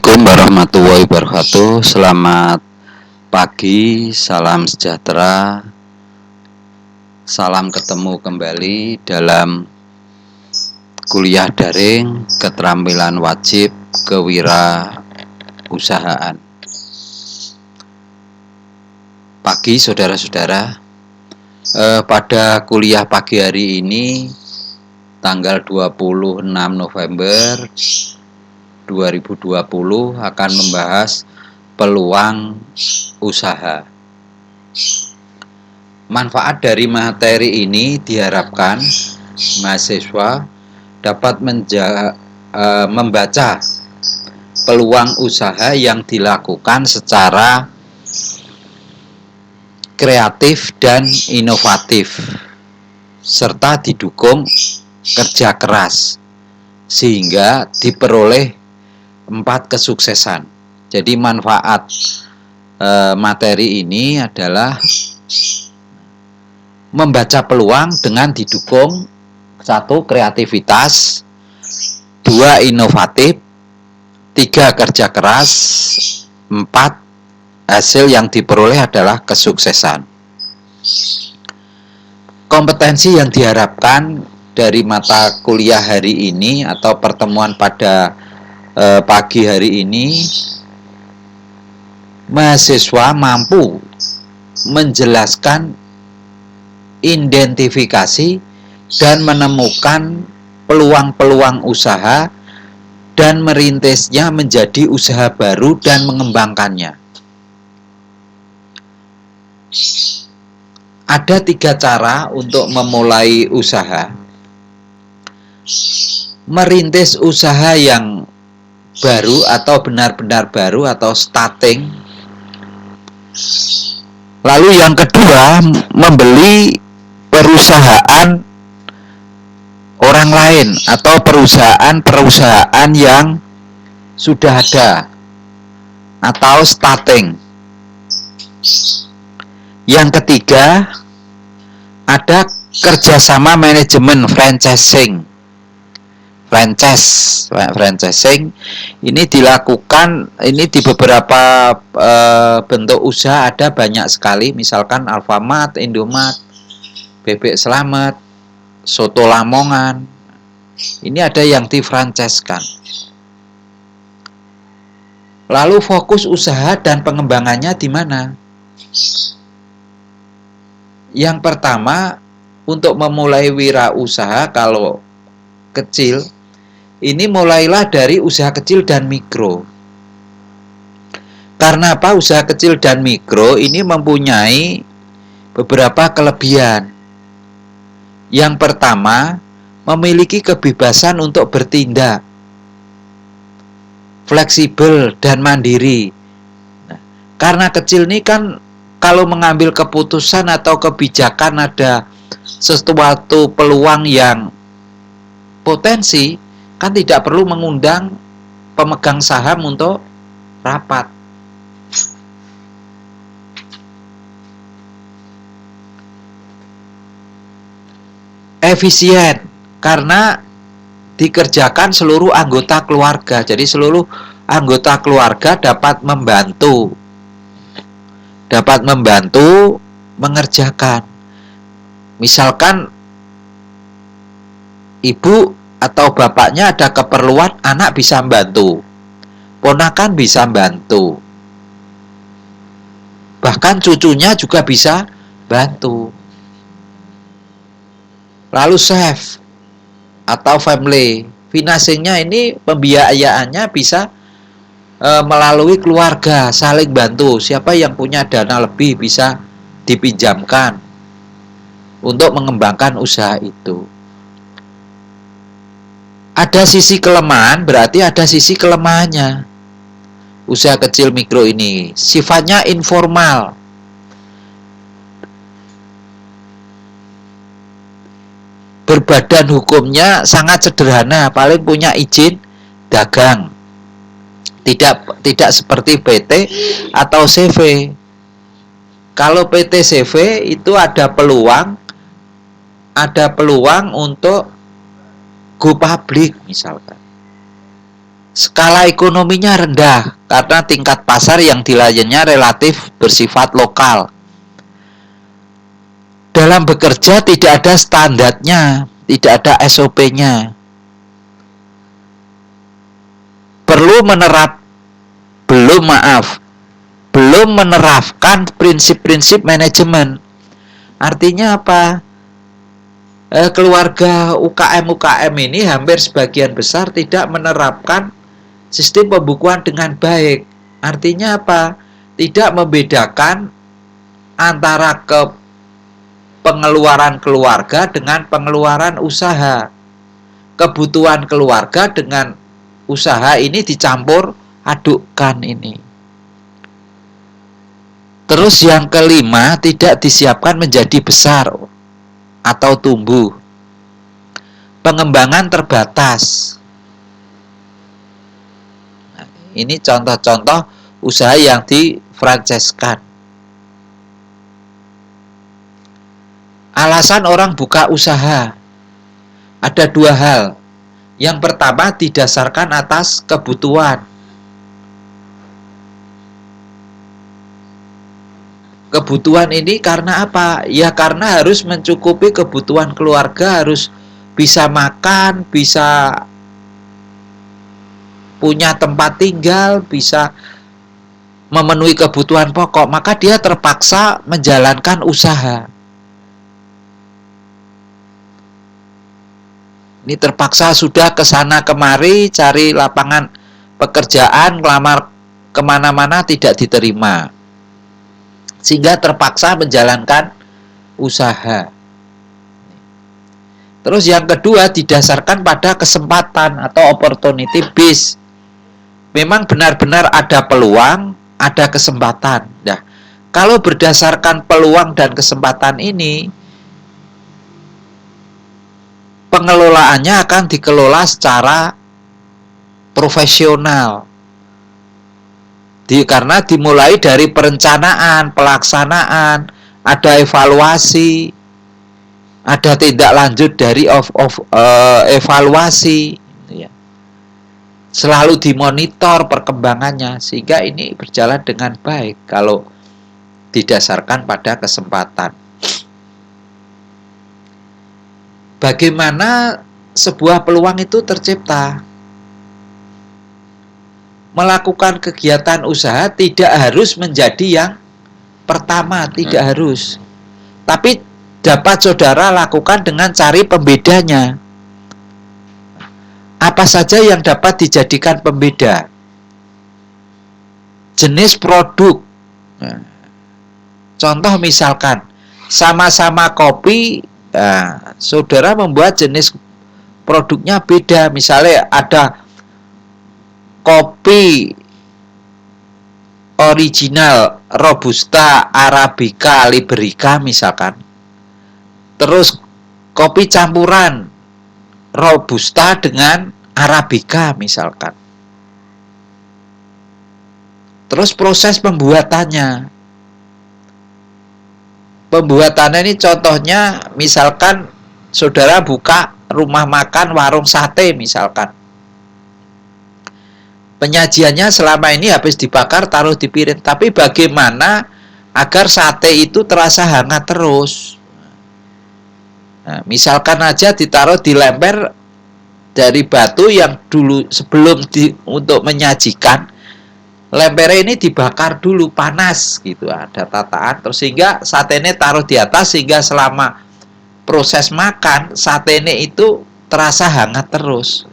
Assalamualaikum warahmatullahi wabarakatuh. Selamat pagi, salam sejahtera. Salam ketemu kembali dalam kuliah daring keterampilan wajib kewirausahaan. Pagi saudara-saudara, pada kuliah pagi hari ini tanggal 26 November 2020 akan membahas peluang usaha. Manfaat dari materi ini diharapkan mahasiswa dapat membaca peluang usaha yang dilakukan secara kreatif dan inovatif serta didukung kerja keras sehingga diperoleh 4 kesuksesan. Jadi manfaat materi ini adalah membaca peluang dengan didukung 1. Kreativitas, 2. Inovatif, 3. Kerja keras, 4. Hasil yang diperoleh adalah kesuksesan. Kompetensi yang diharapkan dari mata kuliah hari ini atau pertemuan pada pagi hari ini, mahasiswa mampu menjelaskan, identifikasi, dan menemukan peluang-peluang usaha dan merintisnya menjadi usaha baru dan mengembangkannya. Ada 3 cara untuk memulai usaha. Merintis usaha yang baru atau benar-benar baru atau starting. Lalu yang kedua, membeli perusahaan orang lain atau perusahaan yang sudah ada atau starting. Yang ketiga, ada kerjasama manajemen franchising. Franchising ini dilakukan di beberapa bentuk usaha, ada banyak sekali, misalkan Alfamart, Indomart, Bebek Selamat, Soto Lamongan. Ini ada yang difranchiskan. Lalu fokus usaha dan pengembangannya di mana? Yang pertama, untuk memulai wirausaha kalau kecil, ini mulailah dari usaha kecil dan mikro. Karena apa? Usaha kecil dan mikro ini mempunyai beberapa kelebihan. Yang pertama, memiliki kebebasan untuk bertindak, fleksibel dan mandiri. Nah, karena kecil ini kan kalau mengambil keputusan atau kebijakan ada sesuatu peluang yang potensi, kan tidak perlu mengundang pemegang saham untuk rapat. Efisien, karena dikerjakan seluruh anggota keluarga. Jadi seluruh anggota keluarga dapat membantu mengerjakan. Misalkan ibu atau bapaknya ada keperluan, anak bisa membantu, ponakan bisa membantu, bahkan cucunya juga bisa bantu. Lalu chef atau family financingnya ini, pembiayaannya bisa melalui keluarga, saling bantu. Siapa yang punya dana lebih bisa dipinjamkan untuk mengembangkan usaha itu. Ada sisi kelemahan, berarti ada sisi kelemahannya. Usaha kecil mikro ini sifatnya informal. Berbadan hukumnya sangat sederhana, paling punya izin dagang. Tidak seperti PT atau CV. Kalau PT CV itu ada peluang untuk go public misalkan. skala ekonominya rendah karena tingkat pasar yang dilayaninya relatif bersifat lokal. Dalam bekerja tidak ada standarnya, tidak ada SOP-nya. Belum menerapkan prinsip-prinsip manajemen. Artinya apa? Keluarga UKM ini hampir sebagian besar tidak menerapkan sistem pembukuan dengan baik. Artinya apa? Tidak membedakan antara pengeluaran keluarga dengan pengeluaran usaha. Kebutuhan keluarga dengan usaha ini dicampur adukkan ini. Terus yang kelima, tidak disiapkan menjadi besar atau tumbuh. Pengembangan terbatas. Nah, ini contoh-contoh usaha yang difranchiskan. Alasan orang buka usaha ada dua hal. Yang pertama, didasarkan atas kebutuhan. Kebutuhan ini karena apa? Ya karena harus mencukupi kebutuhan keluarga, harus bisa makan, bisa punya tempat tinggal, bisa memenuhi kebutuhan pokok, maka dia terpaksa menjalankan usaha. Ini terpaksa sudah kesana kemari cari lapangan pekerjaan, ngelamar kemana-mana tidak diterima. Sehingga terpaksa menjalankan usaha. Terus yang kedua, didasarkan pada kesempatan atau opportunity based. Memang benar-benar ada peluang, ada kesempatan. Nah, kalau berdasarkan peluang dan kesempatan ini, pengelolaannya akan dikelola secara profesional. Karena dimulai dari perencanaan, pelaksanaan, ada evaluasi, ada tindak lanjut dari evaluasi, ya. Selalu dimonitor perkembangannya sehingga ini berjalan dengan baik kalau didasarkan pada kesempatan. Bagaimana sebuah peluang itu tercipta? Melakukan kegiatan usaha tidak harus menjadi yang pertama, tidak harus. Tapi dapat saudara lakukan dengan cari pembedanya. Apa saja yang dapat dijadikan pembeda? Jenis produk. Contoh misalkan, sama-sama kopi, saudara membuat jenis produknya beda. Misalnya ada kopi original, robusta, arabica, liberica misalkan. Terus kopi campuran robusta dengan arabica misalkan. Terus proses pembuatannya. Pembuatannya ini contohnya misalkan saudara buka rumah makan warung sate misalkan. Penyajiannya selama ini habis dibakar taruh di piring, tapi bagaimana agar sate itu terasa hangat terus? Nah, misalkan aja ditaruh di lemper dari batu yang dulu sebelum untuk menyajikan, lempernya ini dibakar dulu panas gitu, ada tataan terus sehingga satenya taruh di atas sehingga selama proses makan satenya itu terasa hangat terus.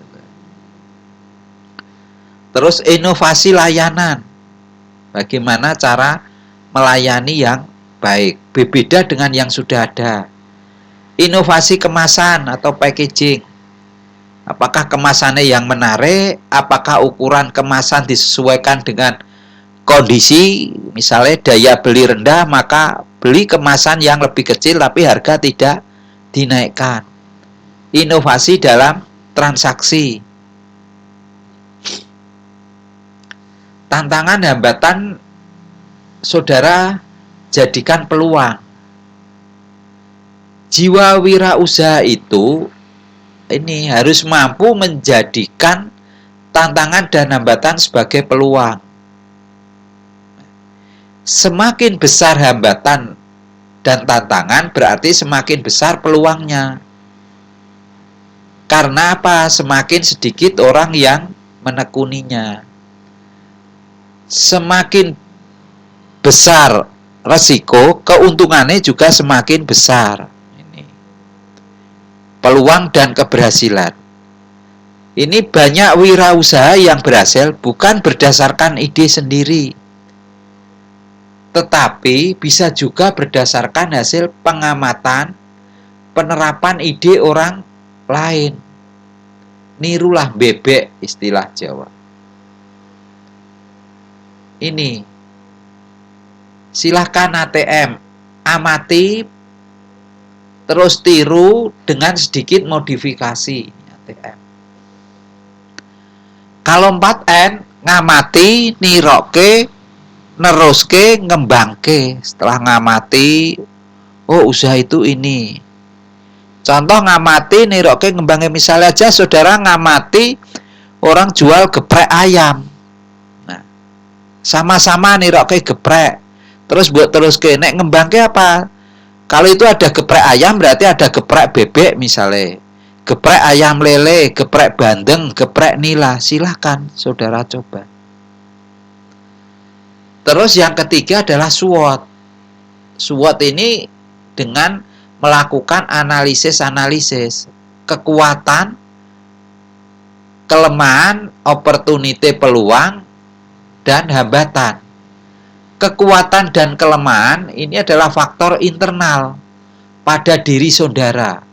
Terus inovasi layanan. Bagaimana cara melayani yang baik, berbeda dengan yang sudah ada. Inovasi kemasan atau packaging. Apakah kemasannya yang menarik? Apakah ukuran kemasan disesuaikan dengan kondisi? Misalnya daya beli rendah, maka beli kemasan yang lebih kecil tapi harga tidak dinaikkan. Inovasi dalam transaksi. Tantangan hambatan saudara jadikan peluang. Jiwa wirausaha itu ini harus mampu menjadikan tantangan dan hambatan sebagai peluang. Semakin besar hambatan dan tantangan berarti semakin besar peluangnya. Karena apa? Semakin sedikit orang yang menekuninya. Semakin besar resiko, keuntungannya juga semakin besar. Ini peluang dan keberhasilan. Ini banyak wirausaha yang berhasil bukan berdasarkan ide sendiri, tetapi bisa juga berdasarkan hasil pengamatan, penerapan ide orang lain. Nirulah bebek, istilah Jawa. Ini silahkan ATM, amati, terus tiru dengan sedikit modifikasi ATM. Kalau 4N, ngamati, niroke, neruske, ngembangke. Setelah ngamati, oh usaha itu ini. Contoh ngamati, niroke, ngembangke. Misalnya aja saudara ngamati orang jual geprek ayam. Nah, sama-sama niroke geprek. Terus buat teruske, nek ngembangke apa? Kalau itu ada geprek ayam berarti ada geprek bebek misalnya. Geprek ayam lele, geprek bandeng, geprek nila. Silahkan saudara coba. Terus yang ketiga adalah SWOT. SWOT ini dengan melakukan analisis-analisis kekuatan, kelemahan, opportunity peluang, dan hambatan. Kekuatan dan kelemahan ini adalah faktor internal pada diri saudara.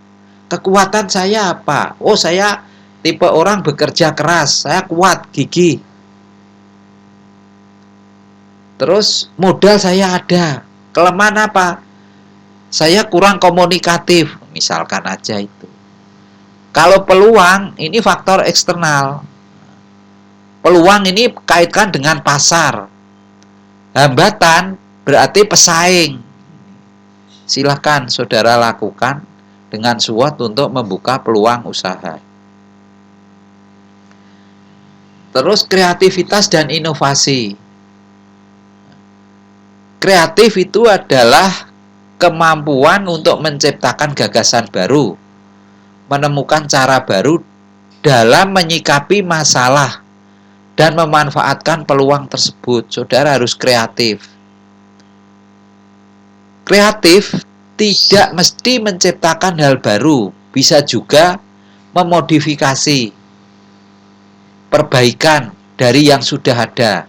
Kekuatan saya apa? Oh, saya tipe orang bekerja keras, saya kuat, gigih. Terus modal saya ada. Kelemahan apa? Saya kurang komunikatif, misalkan aja itu. Kalau peluang, ini faktor eksternal. Peluang ini kaitkan dengan pasar. Hambatan berarti pesaing. Silahkan saudara lakukan dengan SWOT untuk membuka peluang usaha. Terus kreativitas dan inovasi. Kreatif itu adalah kemampuan untuk menciptakan gagasan baru, menemukan cara baru dalam menyikapi masalah dan memanfaatkan peluang tersebut. Saudara harus kreatif. Kreatif tidak mesti menciptakan hal baru, bisa juga memodifikasi, perbaikan dari yang sudah ada.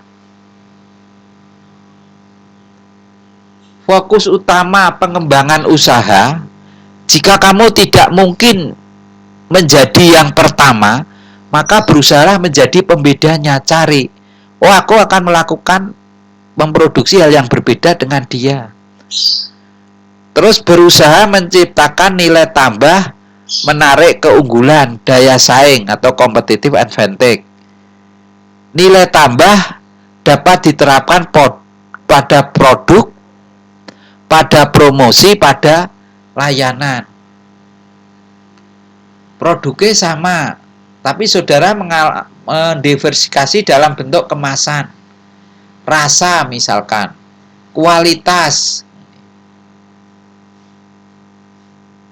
Fokus utama pengembangan usaha, jika kamu tidak mungkin menjadi yang pertama, maka berusaha menjadi pembedanya, cari. Oh, aku akan melakukan memproduksi hal yang berbeda dengan dia. Terus berusaha menciptakan nilai tambah, menarik keunggulan, daya saing atau competitive advantage. Nilai tambah dapat diterapkan pada produk, pada promosi, pada layanan. Produknya sama, tapi saudara mendiversifikasi dalam bentuk kemasan, rasa misalkan, kualitas,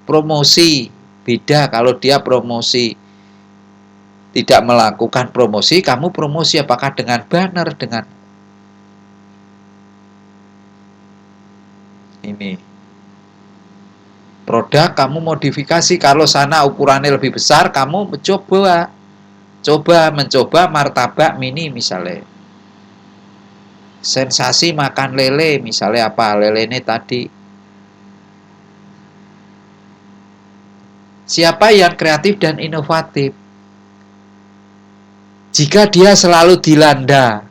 promosi. Beda kalau dia promosi, tidak melakukan promosi, kamu promosi apakah dengan banner, dengan ini produk kamu modifikasi. Kalau sana ukurannya lebih besar, kamu mencoba martabak mini misalnya, sensasi makan lele misalnya, apa lele ini tadi. Siapa yang kreatif dan inovatif? Jika dia selalu dilanda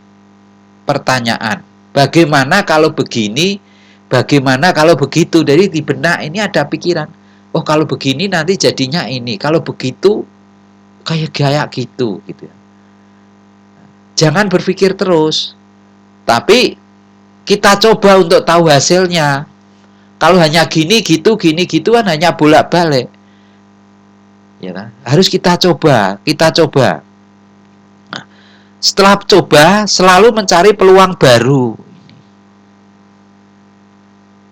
pertanyaan, bagaimana kalau begini, bagaimana kalau begitu. Jadi di benak ini ada pikiran, oh kalau begini nanti jadinya ini, kalau begitu kayak gitu. Jangan berpikir terus, tapi kita coba untuk tahu hasilnya. Kalau hanya gini gitu kan hanya bolak-balik. Ya, harus kita coba. Nah, Setelah coba, selalu mencari peluang baru.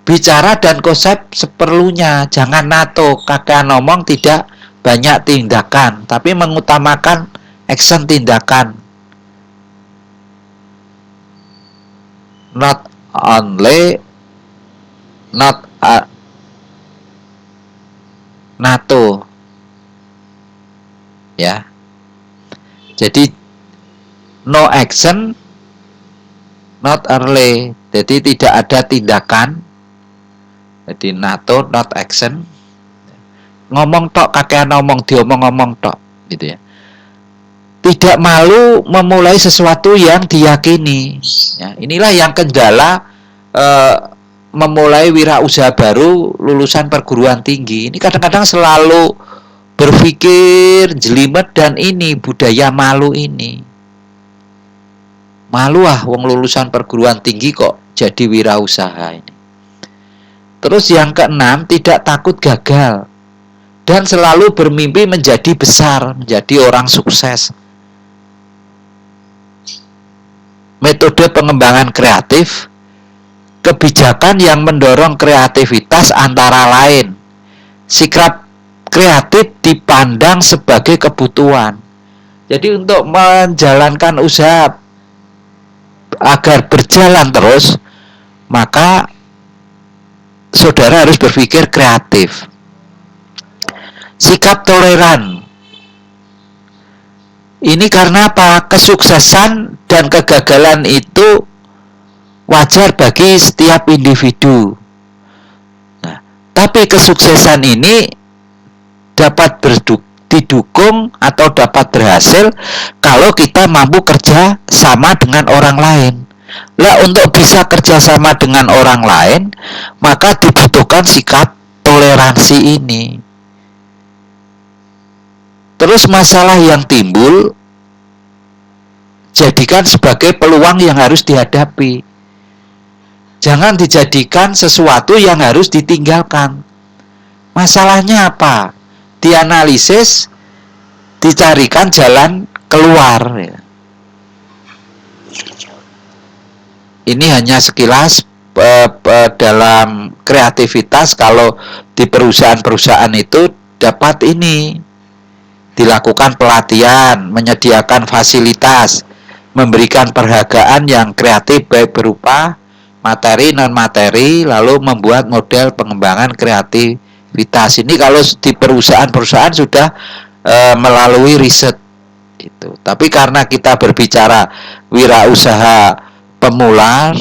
Bicara dan konsep seperlunya, jangan NATO, kakek ngomong tidak banyak tindakan, tapi mengutamakan action tindakan. Not only not NATO, ya. Jadi no action, not early. Jadi tidak ada tindakan. Jadi NATO, not action. Ngomong tok, kakean ngomong, diomong-ngomong tok, gitu ya. Tidak malu memulai sesuatu yang diyakini. Ya, inilah yang kendala memulai wirausaha baru lulusan perguruan tinggi. Ini kadang-kadang selalu berpikir jelimet dan ini budaya malu ini. Malu wong lulusan perguruan tinggi kok jadi wirausaha ini. Terus yang keenam, tidak takut gagal dan selalu bermimpi menjadi besar, menjadi orang sukses. Metode pengembangan kreatif, kebijakan yang mendorong kreativitas antara lain. Sikap kreatif dipandang sebagai kebutuhan. Jadi untuk menjalankan usaha agar berjalan terus, maka saudara harus berpikir kreatif. Sikap toleran. Ini karena apa? Kesuksesan dan kegagalan itu wajar bagi setiap individu. Nah, tapi kesuksesan ini dapat didukung atau dapat berhasil kalau kita mampu kerja sama dengan orang lain. Lah, untuk bisa kerjasama dengan orang lain, maka dibutuhkan sikap toleransi ini. Terus masalah yang timbul, jadikan sebagai peluang yang harus dihadapi. Jangan dijadikan sesuatu yang harus ditinggalkan. Masalahnya apa? Dianalisis, dicarikan jalan keluar. Ini hanya sekilas dalam kreativitas. Kalau di perusahaan-perusahaan itu dapat ini dilakukan pelatihan, menyediakan fasilitas, memberikan penghargaan yang kreatif baik berupa materi non materi, lalu membuat model pengembangan kreativitas. Ini kalau di perusahaan-perusahaan sudah melalui riset itu. Tapi karena kita berbicara wirausaha pemula,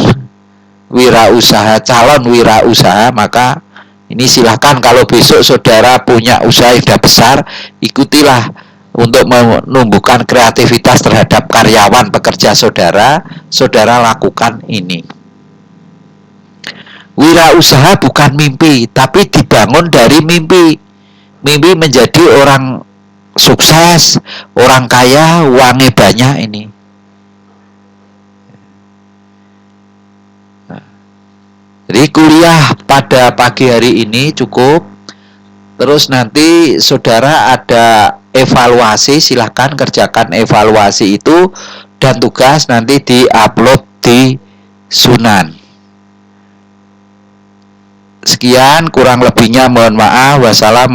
wirausaha calon wirausaha, maka ini silahkan kalau besok saudara punya usaha yang sudah besar, ikutilah untuk menumbuhkan kreativitas terhadap karyawan pekerja saudara, saudara lakukan ini. Wirausaha bukan mimpi, tapi dibangun dari mimpi. Mimpi menjadi orang sukses, orang kaya, uangnya banyak ini. Jadi kuliah pada pagi hari ini cukup. Terus nanti saudara ada evaluasi, silahkan kerjakan evaluasi itu dan tugas nanti di-upload di Sunan. Sekian, kurang lebihnya mohon maaf. Wassalamualaikum.